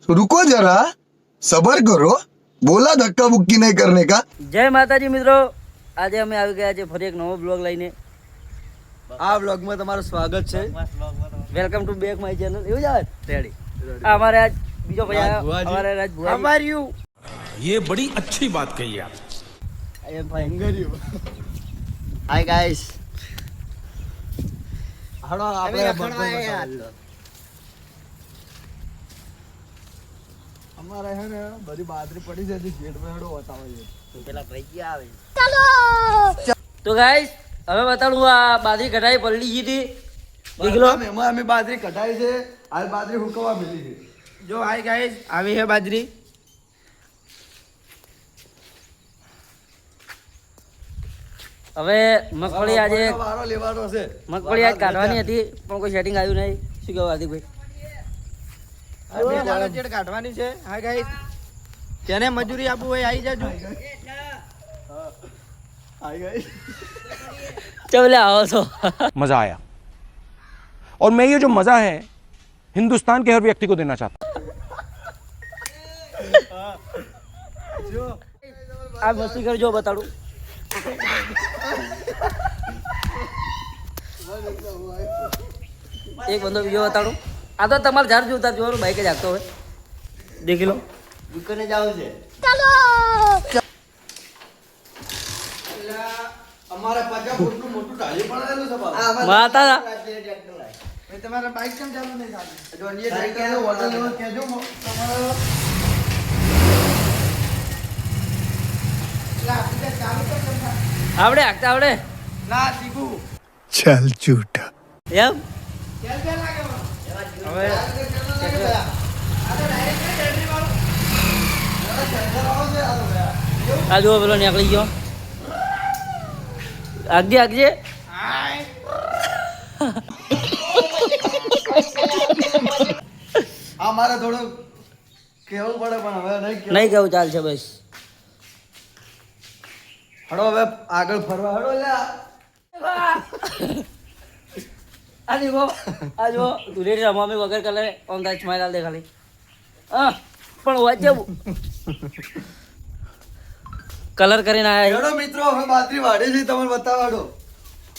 रुको जरा सबर करो बोला धक्का मुक्की नहीं करने का। જય માતાજી મિત્રો, આજે અમે આવી ગયા છે ફરી એક નવો બ્લોગ લઈને. આ વ્લોગમાં તમારું સ્વાગત છે. Welcome to back my channel. એવું જ આવે રેડી. અમારે આજ બીજો ભાઈ આવ્યો. અમારે આજ ભુવાજી. How are you? ये बड़ी अच्छी बात कही आप. I am fine. Hi guys. હળો આપણે અમારે હે ને બધી બાદરી પડી છે ગેટ પર હળો બતાવો છે. પેલા ભાઈ ક્યાં આવે? તો ગાઈસ હવે બતાડું આ બાજરી કઢાઈ પલળી ગઈ હતી. દેખ લો. એમાં અમે બાદરી કઢાઈ છે. આ બાદરી હુકવા મિલી છે. જો હાય ગાઈસ આવી હે બાદરી. હવે મગફળી આજે વારો લેવાનો છે. મગફળી આજ કાઢવાની હતી પણ કોઈ સેટિંગ આવ્યું નહીં. શું કહેવું હાર્દિકભાઈ? બે દાડા ચેડ કાઢવાની છે. હાય ગાઈસ જેને મજૂરી આપવું હોય આવી જાજો. હાય ગાઈસ ચલે આવો છો. मजा आया और मैं ये जो मजा है हिंदुस्तान के हर व्यक्ति को देना चाहता हूं. આ મસ્તી કરજો બતાડું. એક બંદો બીજો બતાડું. આ તો તમારે ઝાડ જોતા જોવાનું બાઈક જ આગતો હોય. દેખી લો. દુકાને જાવ છે. અમારે 50 ફૂટનું મોટું ઢાળી બનાવેલું છે બાબા. માતા તમારા બાઈક કેમ ચાલુ નહીં થાતી? જો અન્ય ટ્રેક્ટરનો ઓર્ડર લેવો કહેજો તમારો. લા ટીકે ચાલુ કર કેમ થાય? આવડે આગતા આવડે લા શીખું. चल झूठा એમ. કેમ કે લાગે મને? હવે આ તો ડાયરેક્ટ બેટરી વાળો. સેન્સર આવો છે આ તો ભાઈ. આ જુઓ પેલો નીકળી ગયો. આગજે આગજે. આ મારે થોડું કેવું પડે પણ હવે નહીં કેવું. નહીં કેવું ચાલશે બસ. હડો હવે આગળ ફરવા હડો લ્યા. આ જો આ જો ધુરેરી રમામી વગર કલર ઓન ધ સ્માઈલ આલ દે ખાલી. હા પણ વાંચે કલર કરીને આયા હેડો મિત્રો હવે બાદરી વાઢે છે તમને બતાવાડો.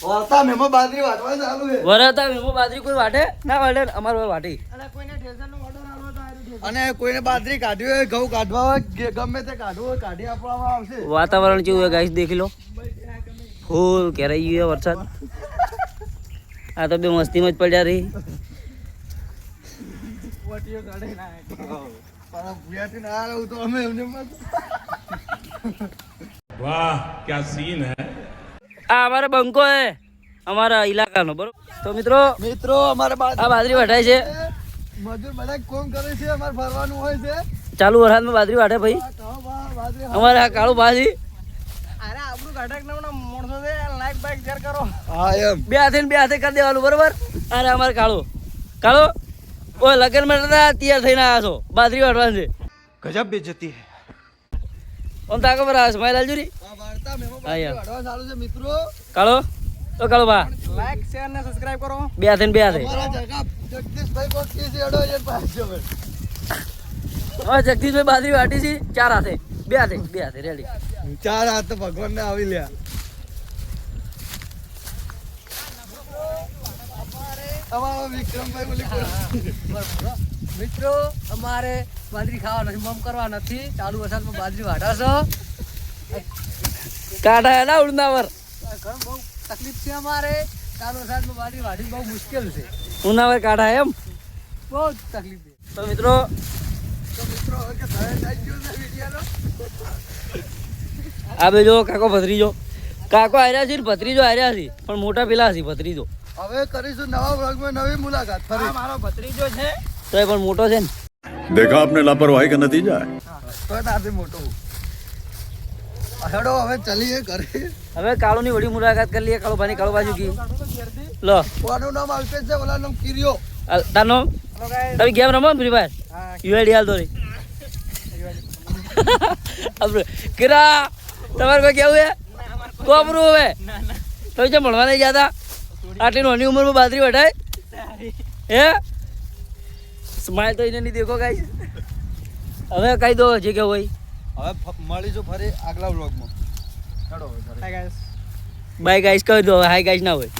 વાર્તા મેમો બાદરી વાટવા ચાલુ છે. વરતા મેમો બાજરી કોઈ વાટે ના વાટે અમાર વાટી. અને કોઈને બાદરી કાઢવી હોય ઘઉં કાઢવા હોય ગમે તે કાઢવું હોય કાઢી આપવામાં આવશે. વાતાવરણ કેવું હોય ગાઈસ દેખી લો. ફૂલ ઘેરાઈ ગયો વરસાદ. આ તો બે મસ્તીમાં જ પડ્યા રહી. પણ ભૂયાથી ના રહું તો અમે એમને મત. वाह क्या सीन है. આ અમારો બંકો હે અમારા ઇલાકાનો બરોબર. તો મિત્રો મિત્રો અમારે આ બાજરી વઢાય છે. મજૂર બધા કોમ કરે છે અમારે ફરવાનું હોય છે. ચાલુ વરસાદમાં બાજરી વાટે ભાઈ. બાદરી અમારે આ કાળું ભાજી અરે આપણું ઘટક ના મોણસો છે લાઈક બાઈક શેર કરો. હા એમ બે હાથે ને બે હાથે કરી દેવાનું બરોબર. અરે અમારે કાળો કાળો ઓય લગન માં તૈયાર થઈને આવ્યા છો બાજરી વાટવાની છે. गजब बेइज्जती है. ઓમ તાકો પર આવે સ્માઈલ આલજુરી. આ વાર્તા મેમો હા યાર. વાઢવા ચાલુ છે મિત્રો. કાળો તો કાળો બા લાઈક શેર ને સબસ્ક્રાઇબ કરો. બે હાથે ને બે હાથે. અમારા જગા જગદીશભાઈ કોક કે છે એડો એ પાછો હવે. હવે જગદીશભાઈ બાજરી વાટી છે ચાર હાથે બે હાથે રેડી. ચાર હાથ તો ભગવાન ને આવી લ્યા. અમારા વિક્રમભાઈ બોલી મિત્રો અમારે બાજરી ખાવા નથી મમ કરવા નથી ચાલુ વરસાદમાં બાજરી વાઢા છો કાઢા ના ઉડનાવર ઘણું બહુ તકલીફ છે અમારે ચાલુ વરસાદમાં બાજરી વાઢી બહુ મુશ્કેલ છે ઉનાવર કાઢા એમ. બહુ જ તકલીફ છે. તો મિત્રો મિત્રો હવે કે થાય થઈ ગયો છે વિડિયાનો. આ બે જો કાકો ભત્રીજો કાકો હાર્યા છે ને ભત્રીજો હાર્યા છે પણ મોટા પેલા છે ભત્રીજો. હવે કરીશું નવા વ્લોગમાં નવી મુલાકાત ફરી. મારો ભત્રીજો છે તો એ પણ મોટો છે ને. देखा आपने लापरवाही का नतीजा है. તો નાથી મોટો. હેડો હવે ચલીએ ઘરે. હવે કાળુની વડી મુલાકાત કરી લઈએ. કાળુ ભાઈ કાળુ બાજુ કી લો. કોનું નામ અલ્પેશ છે ઓલા નામ કિરિયો. તાનો તમે ગેમ રમો ફ્રી ફાયર યુઆઈડી હાલ દોરી. કિરા તમારે કોઈ કેવું હે કોબરું હવે તો જે ભણવા નહીં જતા આટલી નાની ઉંમરમાં બાજરી વઢાય હે સ્માઈલ તો એને નહીં દેખો ગાઈસ હવે કહી દો જે કે હોય. હવે મળીશું ફરી આગલા વ્લોગમાં. ચડો બાય ગાઈસ કહી દો, હાય ગાઈસ ના હોય.